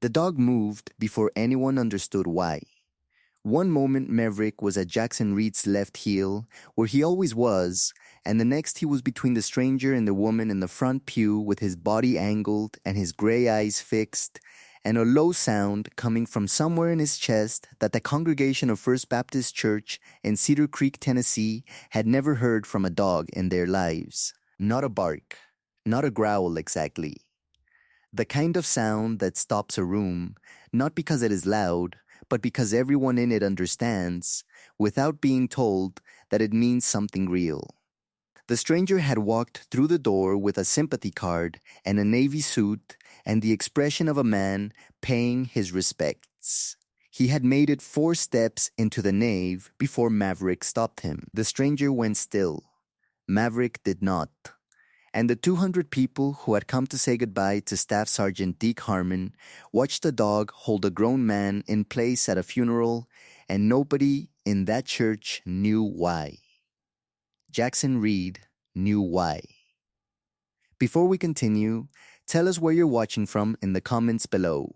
The dog moved before anyone understood why. One moment Maverick was at Jackson Reed's left heel, where he always was, and the next he was between the stranger and the woman in the front pew with his body angled and his gray eyes fixed, and a low sound coming from somewhere in his chest that the congregation of First Baptist Church in Cedar Creek, Tennessee had never heard from a dog in their lives. Not a bark, not a growl exactly. The kind of sound that stops a room, not because it is loud, but because everyone in it understands, without being told, that it means something real. The stranger had walked through the door with a sympathy card and a navy suit and the expression of a man paying his respects. He had made it 4 steps into the nave before Maverick stopped him. The stranger went still. Maverick did not. And the 200 people who had come to say goodbye to Staff Sergeant Deke Harmon watched a dog hold a grown man in place at a funeral, and nobody in that church knew why. Jackson Reed knew why. Before we continue, tell us where you're watching from in the comments below.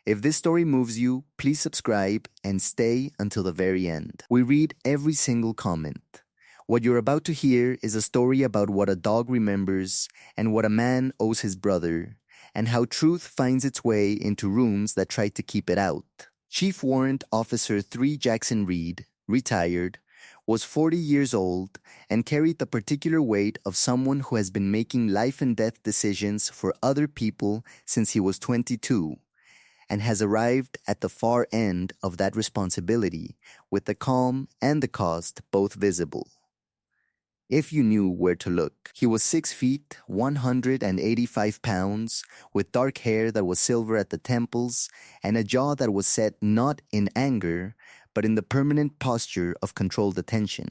If this story moves you, please subscribe and stay until the very end. We read every single comment. What you're about to hear is a story about what a dog remembers and what a man owes his brother, and how truth finds its way into rooms that try to keep it out. Chief Warrant Officer 3 Jackson Reed, retired, was 40 years old and carried the particular weight of someone who has been making life and death decisions for other people since he was 22, and has arrived at the far end of that responsibility with the calm and the cost both visible. If you knew where to look. He was 6 feet, 185 pounds, with dark hair that was silver at the temples, and a jaw that was set not in anger, but in the permanent posture of controlled attention.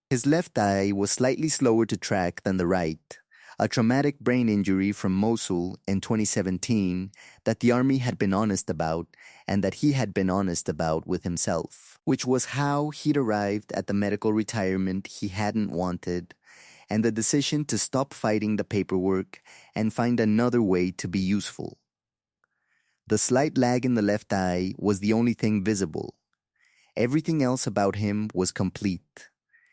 His left eye was slightly slower to track than the right, a traumatic brain injury from Mosul in 2017 that the Army had been honest about and that he had been honest about with himself, which was how he'd arrived at the medical retirement he hadn't wanted and the decision to stop fighting the paperwork and find another way to be useful. The slight lag in the left eye was the only thing visible. Everything else about him was complete.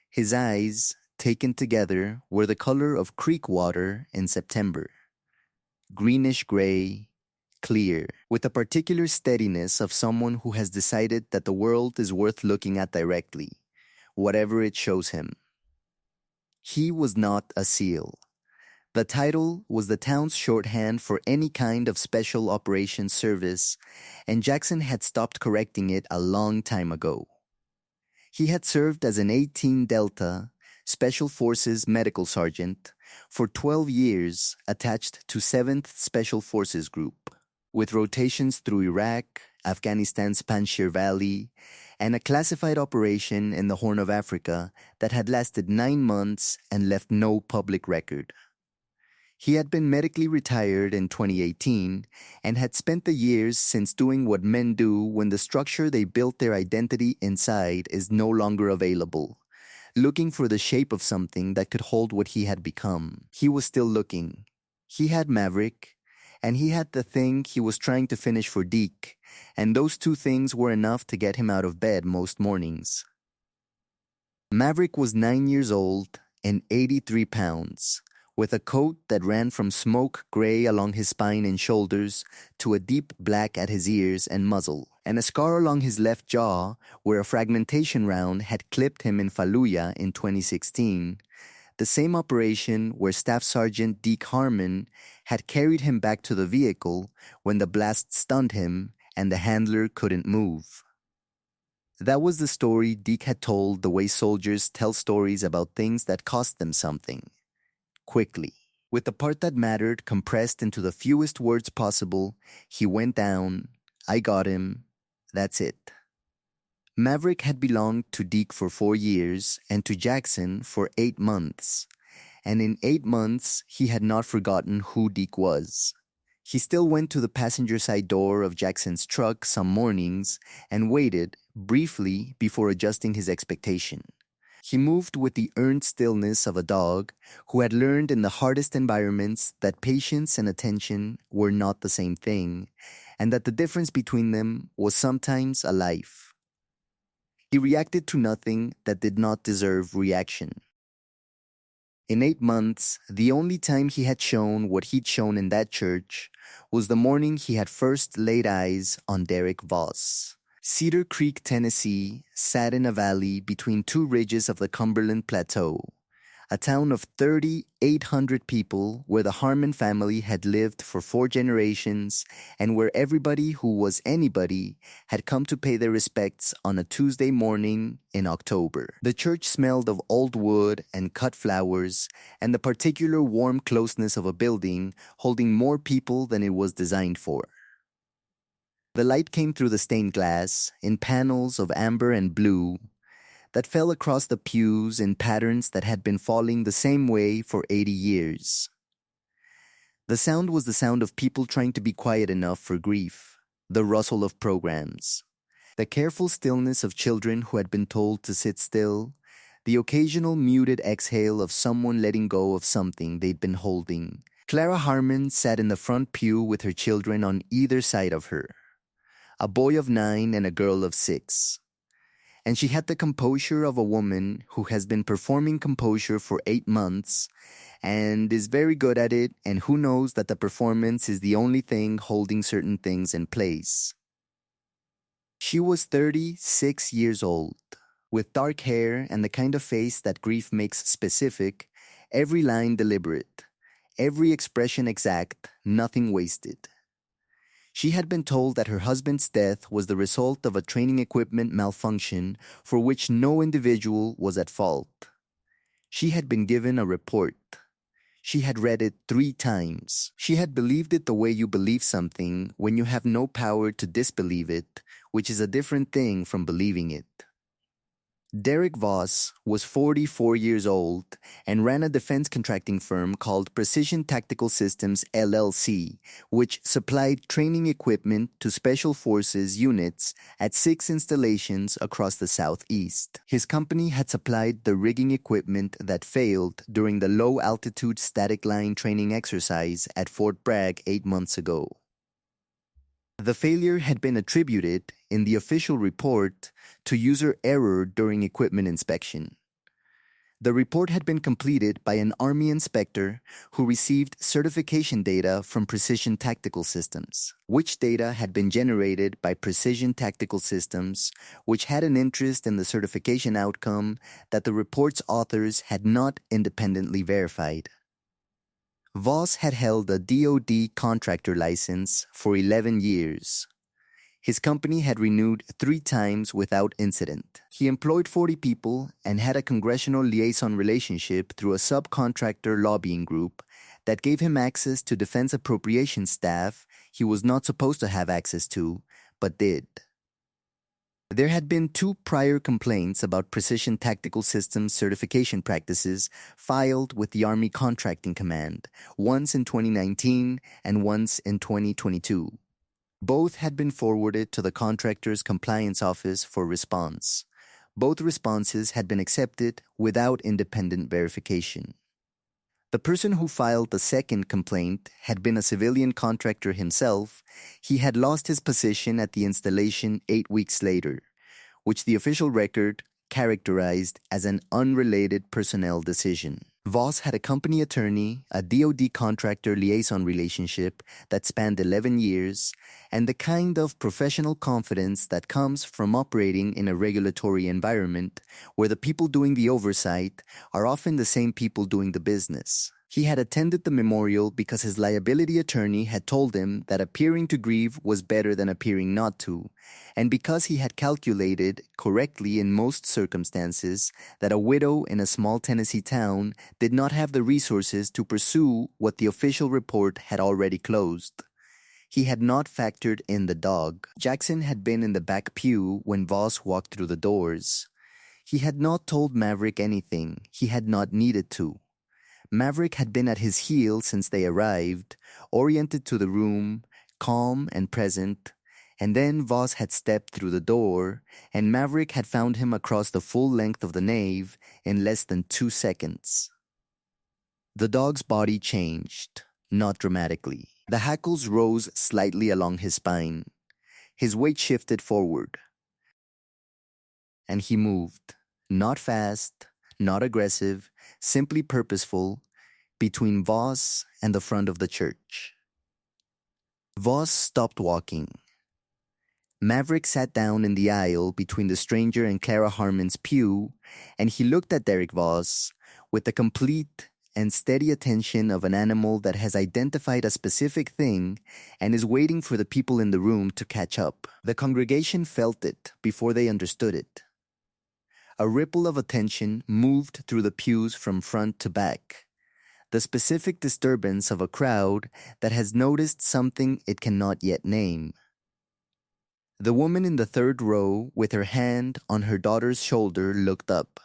His eyes, taken together, were the color of creek water in September. Greenish-gray, clear, with a particular steadiness of someone who has decided that the world is worth looking at directly, whatever it shows him. He was not a SEAL. The title was the town's shorthand for any kind of special operations service, and Jackson had stopped correcting it a long time ago. He had served as an 18 Delta Special Forces Medical Sergeant for 12 years attached to 7th Special Forces Group, with rotations through Iraq, Afghanistan's Panjshir Valley, and a classified operation in the Horn of Africa that had lasted 9 months and left no public record. He had been medically retired in 2018 and had spent the years since doing what men do when the structure they built their identity inside is no longer available, looking for the shape of something that could hold what he had become. He was still looking. He had Maverick, and he had the thing he was trying to finish for Deke, and those 2 things were enough to get him out of bed most mornings. Maverick was 9 years old and 83 pounds, with a coat that ran from smoke gray along his spine and shoulders to a deep black at his ears and muzzle, and a scar along his left jaw where a fragmentation round had clipped him in Fallujah in 2016, the same operation where Staff Sergeant Deke Harmon had carried him back to the vehicle when the blast stunned him and the handler couldn't move. That was the story Deke had told the way soldiers tell stories about things that cost them something. Quickly. With the part that mattered compressed into the fewest words possible, he went down, I got him, that's it. Maverick had belonged to Deke for 4 years and to Jackson for 8 months, and in 8 months he had not forgotten who Deke was. He still went to the passenger side door of Jackson's truck some mornings and waited, briefly, before adjusting his expectation. He moved with the earned stillness of a dog who had learned in the hardest environments that patience and attention were not the same thing, and that the difference between them was sometimes a life. He reacted to nothing that did not deserve reaction. In 8 months, the only time he had shown what he'd shown in that church was the morning he had first laid eyes on Derek Voss. Cedar Creek, Tennessee, sat in a valley between two ridges of the Cumberland Plateau, a town of 3,800 people where the Harmon family had lived for 4 generations and where everybody who was anybody had come to pay their respects on a Tuesday morning in October. The church smelled of old wood and cut flowers and the particular warm closeness of a building holding more people than it was designed for. The light came through the stained glass in panels of amber and blue that fell across the pews in patterns that had been falling the same way for 80 years. The sound was the sound of people trying to be quiet enough for grief, the rustle of programs, the careful stillness of children who had been told to sit still, the occasional muted exhale of someone letting go of something they'd been holding. Clara Harmon sat in the front pew with her children on either side of her, a boy of 9 and a girl of 6. And she had the composure of a woman who has been performing composure for 8 months and is very good at it, and who knows that the performance is the only thing holding certain things in place. She was 36 years old, with dark hair and the kind of face that grief makes specific, every line deliberate, every expression exact, nothing wasted. She had been told that her husband's death was the result of a training equipment malfunction for which no individual was at fault. She had been given a report. She had read it 3 times. She had believed it the way you believe something when you have no power to disbelieve it, which is a different thing from believing it. Derek Voss was 44 years old and ran a defense contracting firm called Precision Tactical Systems LLC, which supplied training equipment to Special Forces units at 6 installations across the Southeast. His company had supplied the rigging equipment that failed during the low-altitude static line training exercise at Fort Bragg 8 months ago. The failure had been attributed, in the official report, to user error during equipment inspection. The report had been completed by an Army inspector who received certification data from Precision Tactical Systems, which data had been generated by Precision Tactical Systems, which had an interest in the certification outcome that the report's authors had not independently verified. Voss had held a DoD contractor license for 11 years. His company had renewed 3 times without incident. He employed 40 people and had a congressional liaison relationship through a subcontractor lobbying group that gave him access to defense appropriations staff he was not supposed to have access to, but did. There had been 2 prior complaints about Precision Tactical Systems certification practices filed with the Army Contracting Command, once in 2019 and once in 2022. Both had been forwarded to the contractor's compliance office for response. Both responses had been accepted without independent verification. The person who filed the second complaint had been a civilian contractor himself. He had lost his position at the installation 8 weeks later, which the official record characterized as an unrelated personnel decision. Voss had a company attorney, a DoD contractor liaison relationship that spanned 11 years, and the kind of professional confidence that comes from operating in a regulatory environment where the people doing the oversight are often the same people doing the business. He had attended the memorial because his liability attorney had told him that appearing to grieve was better than appearing not to, and because he had calculated, correctly in most circumstances, that a widow in a small Tennessee town did not have the resources to pursue what the official report had already closed. He had not factored in the dog. Jackson had been in the back pew when Voss walked through the doors. He had not told Maverick anything. He had not needed to. Maverick had been at his heels since they arrived, oriented to the room, calm and present, And then Voss had stepped through the door, and Maverick had found him across the full length of the nave in less than 2 seconds. The dog's body changed, not dramatically. The hackles rose slightly along his spine. His weight shifted forward. And he moved, not fast, not aggressive, simply purposeful, between Voss and the front of the church. Voss stopped walking. Maverick sat down in the aisle between the stranger and Clara Harmon's pew, and he looked at Derek Voss with the complete and steady attention of an animal that has identified a specific thing and is waiting for the people in the room to catch up. The congregation felt it before they understood it. A ripple of attention moved through the pews from front to back, the specific disturbance of a crowd that has noticed something it cannot yet name. The woman in the third row, with her hand on her daughter's shoulder, looked up.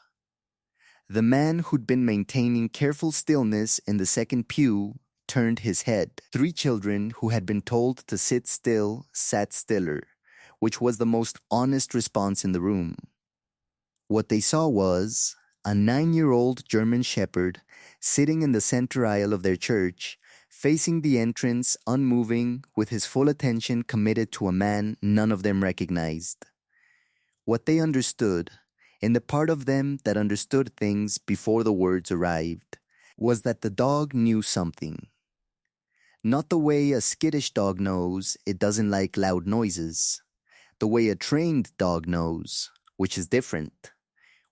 The man who'd been maintaining careful stillness in the second pew turned his head. 3 children who had been told to sit still sat stiller, which was the most honest response in the room. What they saw was a 9-year-old German shepherd sitting in the center aisle of their church, facing the entrance unmoving, with his full attention committed to a man none of them recognized. What they understood, in the part of them that understood things before the words arrived, was that the dog knew something. Not the way a skittish dog knows it doesn't like loud noises. The way a trained dog knows, which is different,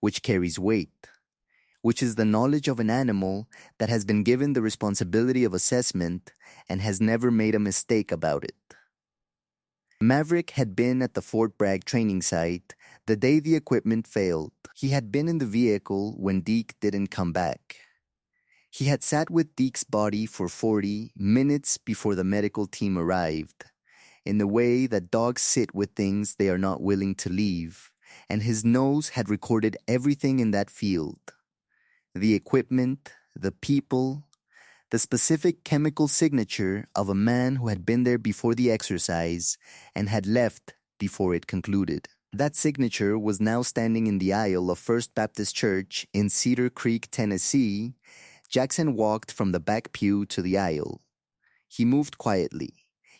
which carries weight, which is the knowledge of an animal that has been given the responsibility of assessment and has never made a mistake about it. Maverick had been at the Fort Bragg training site the day the equipment failed. He had been in the vehicle when Deke didn't come back. He had sat with Deke's body for 40 minutes before the medical team arrived, in the way that dogs sit with things they are not willing to leave, and his nose had recorded everything in that field. The equipment, the people, the specific chemical signature of a man who had been there before the exercise and had left before it concluded. That signature was now standing in the aisle of First Baptist Church in Cedar Creek, Tennessee. Jackson walked from the back pew to the aisle. He moved quietly.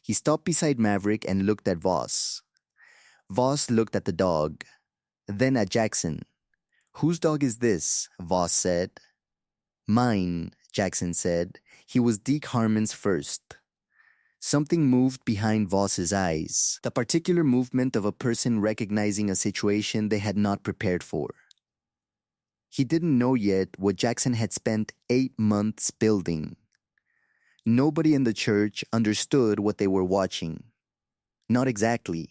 He stopped beside Maverick and looked at Voss. Voss looked at the dog, then at Jackson. "Whose dog is this?" Voss said. "Mine," Jackson said. He was Deke Harmon's first. Something moved behind Voss's eyes, the particular movement of a person recognizing a situation they had not prepared for. He didn't know yet what Jackson had spent 8 months building. Nobody in the church understood what they were watching. Not exactly.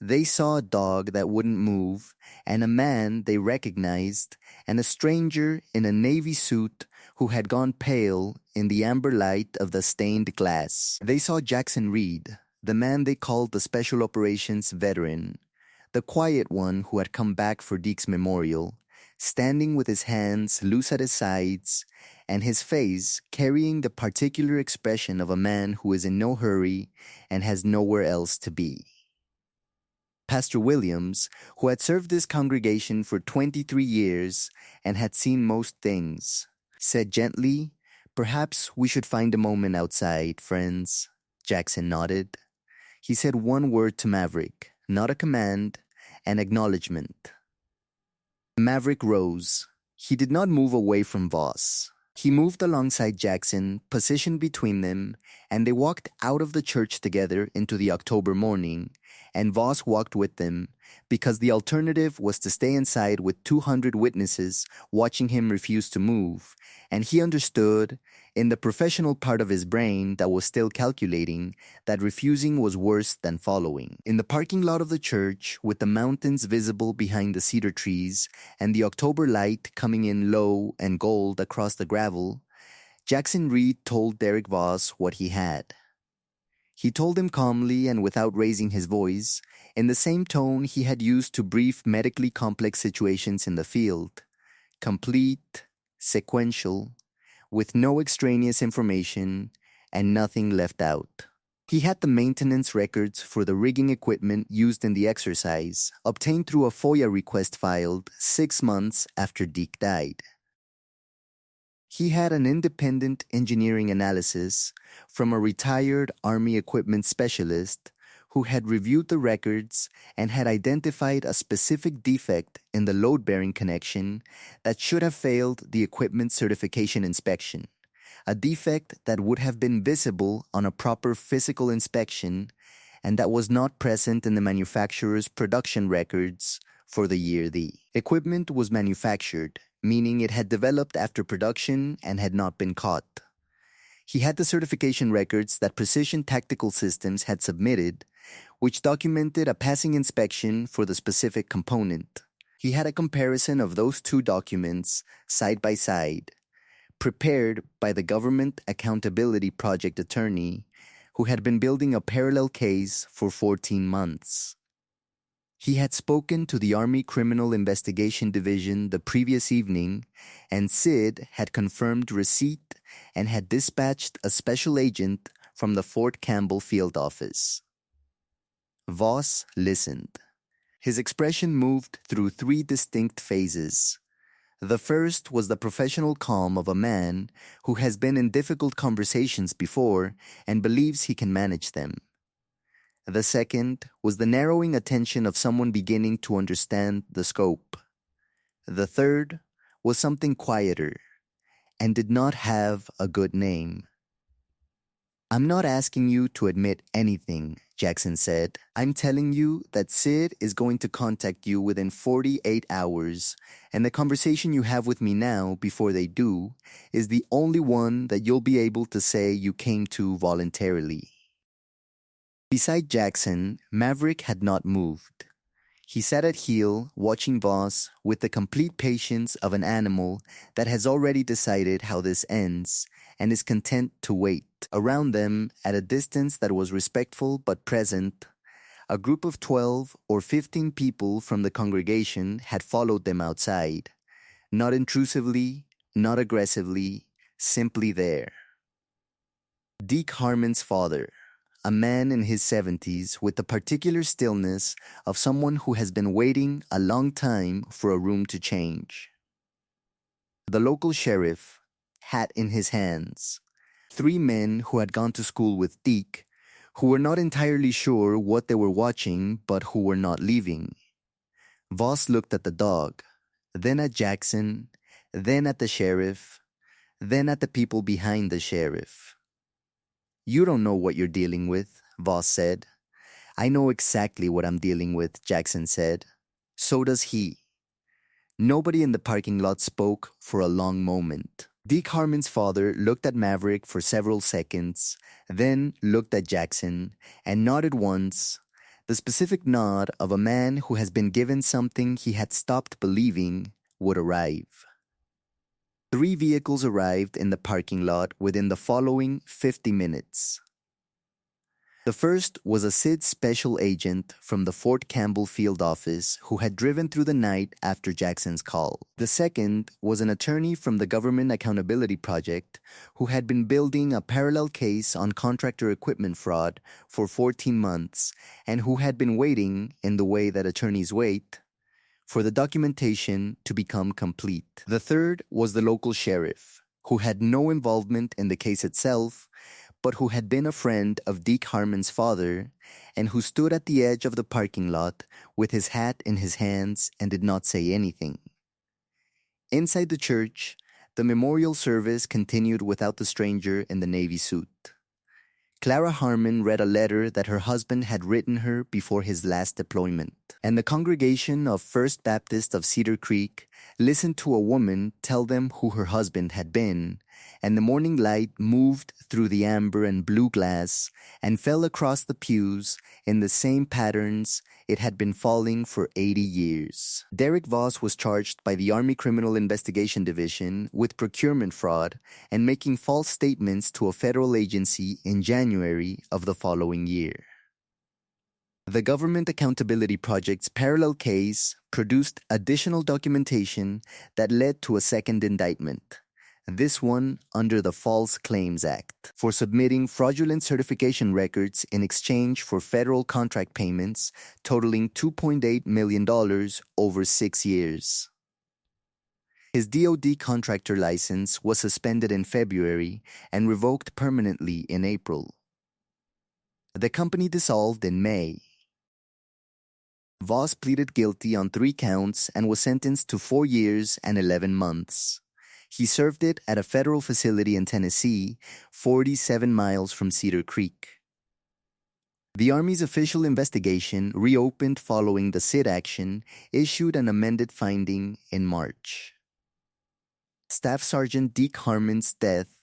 They saw a dog that wouldn't move, and a man they recognized, and a stranger in a navy suit who had gone pale in the amber light of the stained glass. They saw Jackson Reed, the man they called the Special Operations veteran, the quiet one who had come back for Deke's memorial, standing with his hands loose at his sides, and his face carrying the particular expression of a man who is in no hurry and has nowhere else to be. Pastor Williams, who had served this congregation for 23 years and had seen most things, said gently, "Perhaps we should find a moment outside, friends." Jackson nodded. He said one word to Maverick, not a command, an acknowledgement. Maverick rose. He did not move away from Voss. He moved alongside Jackson, positioned between them, and they walked out of the church together into the October morning, and Voss walked with them, because the alternative was to stay inside with 200 witnesses watching him refuse to move, and he understood, in the professional part of his brain that was still calculating, that refusing was worse than following. In the parking lot of the church, with the mountains visible behind the cedar trees and the October light coming in low and gold across the gravel, Jackson Reed told Derek Voss what he had. He told him calmly and without raising his voice, in the same tone he had used to brief medically complex situations in the field. Complete, sequential, with no extraneous information and nothing left out. He had the maintenance records for the rigging equipment used in the exercise, obtained through a FOIA request filed 6 months after Deke died. He had an independent engineering analysis from a retired Army equipment specialist who had reviewed the records and had identified a specific defect in the load-bearing connection that should have failed the equipment certification inspection, a defect that would have been visible on a proper physical inspection and that was not present in the manufacturer's production records for the year. The equipment was manufactured, meaning it had developed after production and had not been caught. He had the certification records that Precision Tactical Systems had submitted, which documented a passing inspection for the specific component. He had a comparison of those two documents side by side, prepared by the Government Accountability Project attorney who had been building a parallel case for 14 months. He had spoken to the Army Criminal Investigation Division the previous evening, and Sid had confirmed receipt and had dispatched a special agent from the Fort Campbell field office. Voss listened. His expression moved through 3 distinct phases. The first was the professional calm of a man who has been in difficult conversations before and believes he can manage them. The second was the narrowing attention of someone beginning to understand the scope. The third was something quieter and did not have a good name. "I'm not asking you to admit anything," Jackson said. "I'm telling you that Sid is going to contact you within 48 hours, and the conversation you have with me now before they do is the only one that you'll be able to say you came to voluntarily." Beside Jackson, Maverick had not moved. He sat at heel, watching Voss with the complete patience of an animal that has already decided how this ends and is content to wait. Around them, at a distance that was respectful but present, a group of 12 or 15 people from the congregation had followed them outside, not intrusively, not aggressively, simply there. Deke Harmon's father, a man in his 70s with the particular stillness of someone who has been waiting a long time for a room to change. The local sheriff, hat in his hands. 3 men who had gone to school with Deke, who were not entirely sure what they were watching but who were not leaving. Voss looked at the dog, then at Jackson, then at the sheriff, then at the people behind the sheriff. "You don't know what you're dealing with," Voss said. "I know exactly what I'm dealing with," Jackson said. So does he. Nobody in the parking lot spoke for a long moment. Deke Harmon's father looked at Maverick for several seconds, then looked at Jackson, and nodded once, the specific nod of a man who has been given something he had stopped believing would arrive. 3 vehicles arrived in the parking lot within the following 50 minutes. The first was a Sid special agent from the Fort Campbell field office who had driven through the night after Jackson's call. The second was an attorney from the Government Accountability Project who had been building a parallel case on contractor equipment fraud for 14 months and who had been waiting, in the way that attorneys wait, for the documentation to become complete. The third was the local sheriff, who had no involvement in the case itself, but who had been a friend of Deke Harmon's father and who stood at the edge of the parking lot with his hat in his hands and did not say anything. Inside the church, the memorial service continued without the stranger in the navy suit. Clara Harmon read a letter that her husband had written her before his last deployment, and the congregation of First Baptist of Cedar Creek listened to a woman tell them who her husband had been, and the morning light moved through the amber and blue glass and fell across the pews in the same patterns it had been falling for 80 years. Derek Voss was charged by the Army Criminal Investigation Division with procurement fraud and making false statements to a federal agency in January of the following year. The Government Accountability Project's parallel case produced additional documentation that led to a second indictment, This one under the False Claims Act, for submitting fraudulent certification records in exchange for federal contract payments totaling $2.8 million over 6 years. His DoD contractor license was suspended in February and revoked permanently in April. The company dissolved in May. Voss pleaded guilty on 3 counts and was sentenced to 4 years and 11 months. He served it at a federal facility in Tennessee, 47 miles from Cedar Creek. The Army's official investigation reopened following the SID action, issued an amended finding in March. Staff Sergeant Deke Harmon's death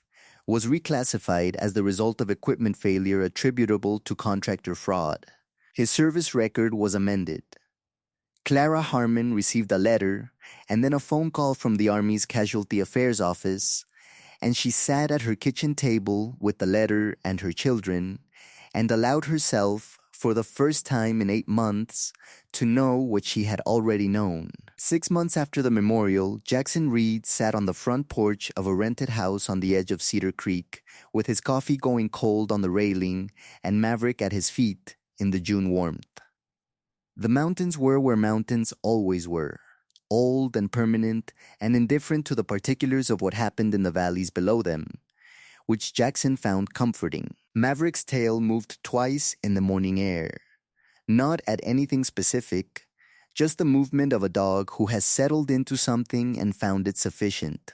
was reclassified as the result of equipment failure attributable to contractor fraud. His service record was amended. Clara Harmon received a letter and then a phone call from the Army's Casualty Affairs Office, and she sat at her kitchen table with the letter and her children and allowed herself, for the first time in 8 months, to know what she had already known. 6 months after the memorial, Jackson Reed sat on the front porch of a rented house on the edge of Cedar Creek, with his coffee going cold on the railing and Maverick at his feet in the June warmth. The mountains were where mountains always were, old and permanent and indifferent to the particulars of what happened in the valleys below them, which Jackson found comforting. Maverick's tail moved twice in the morning air, not at anything specific, just the movement of a dog who has settled into something and found it sufficient.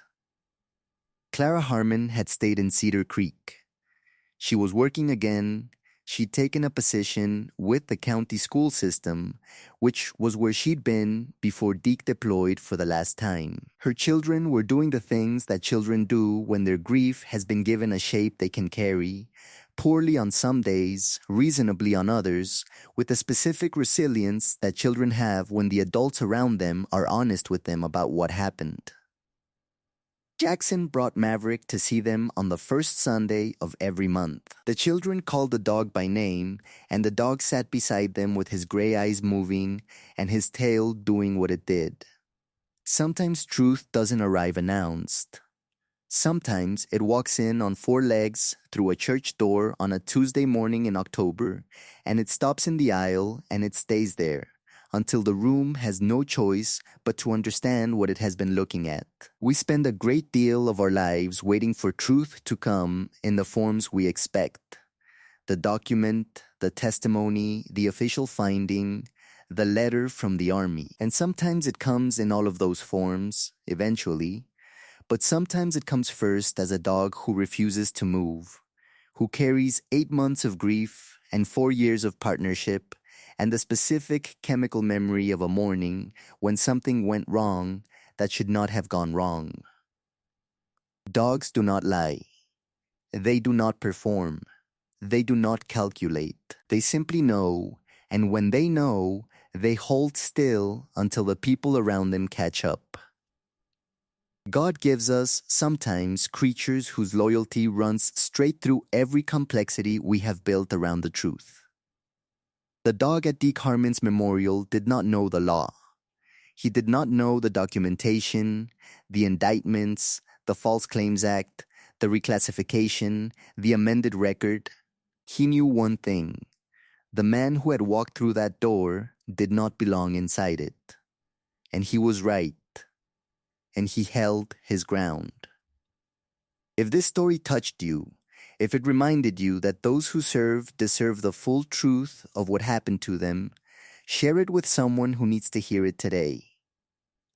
Clara Harmon had stayed in Cedar Creek. She was working again. She'd taken a position with the county school system, which was where she'd been before Deke deployed for the last time. Her children were doing the things that children do when their grief has been given a shape they can carry, poorly on some days, reasonably on others, with the specific resilience that children have when the adults around them are honest with them about what happened. Jackson brought Maverick to see them on the first Sunday of every month. The children called the dog by name, and the dog sat beside them with his gray eyes moving and his tail doing what it did. Sometimes truth doesn't arrive announced. Sometimes it walks in on 4 legs through a church door on a Tuesday morning in October, and it stops in the aisle and it stays there until the room has no choice but to understand what it has been looking at. We spend a great deal of our lives waiting for truth to come in the forms we expect. The document, the testimony, the official finding, the letter from the Army. And sometimes it comes in all of those forms, eventually. But sometimes it comes first as a dog who refuses to move, who carries 8 months of grief and 4 years of partnership, and the specific chemical memory of a morning when something went wrong that should not have gone wrong. Dogs do not lie. They do not perform. They do not calculate. They simply know, and when they know, they hold still until the people around them catch up. God gives us, sometimes, creatures whose loyalty runs straight through every complexity we have built around the truth. The dog at Deke Harmon's memorial did not know the law. He did not know the documentation, the indictments, the False Claims Act, the reclassification, the amended record. He knew one thing. The man who had walked through that door did not belong inside it. And he was right. And he held his ground. If this story touched you, if it reminded you that those who serve deserve the full truth of what happened to them, share it with someone who needs to hear it today.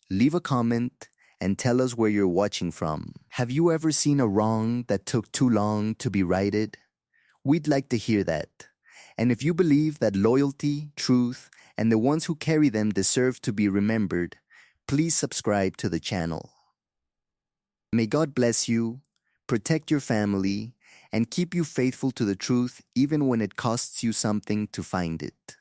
Leave a comment and tell us where you're watching from. Have you ever seen a wrong that took too long to be righted? We'd like to hear that. And if you believe that loyalty, truth, and the ones who carry them deserve to be remembered, please subscribe to the channel. May God bless you, protect your family, and keep you faithful to the truth even when it costs you something to find it.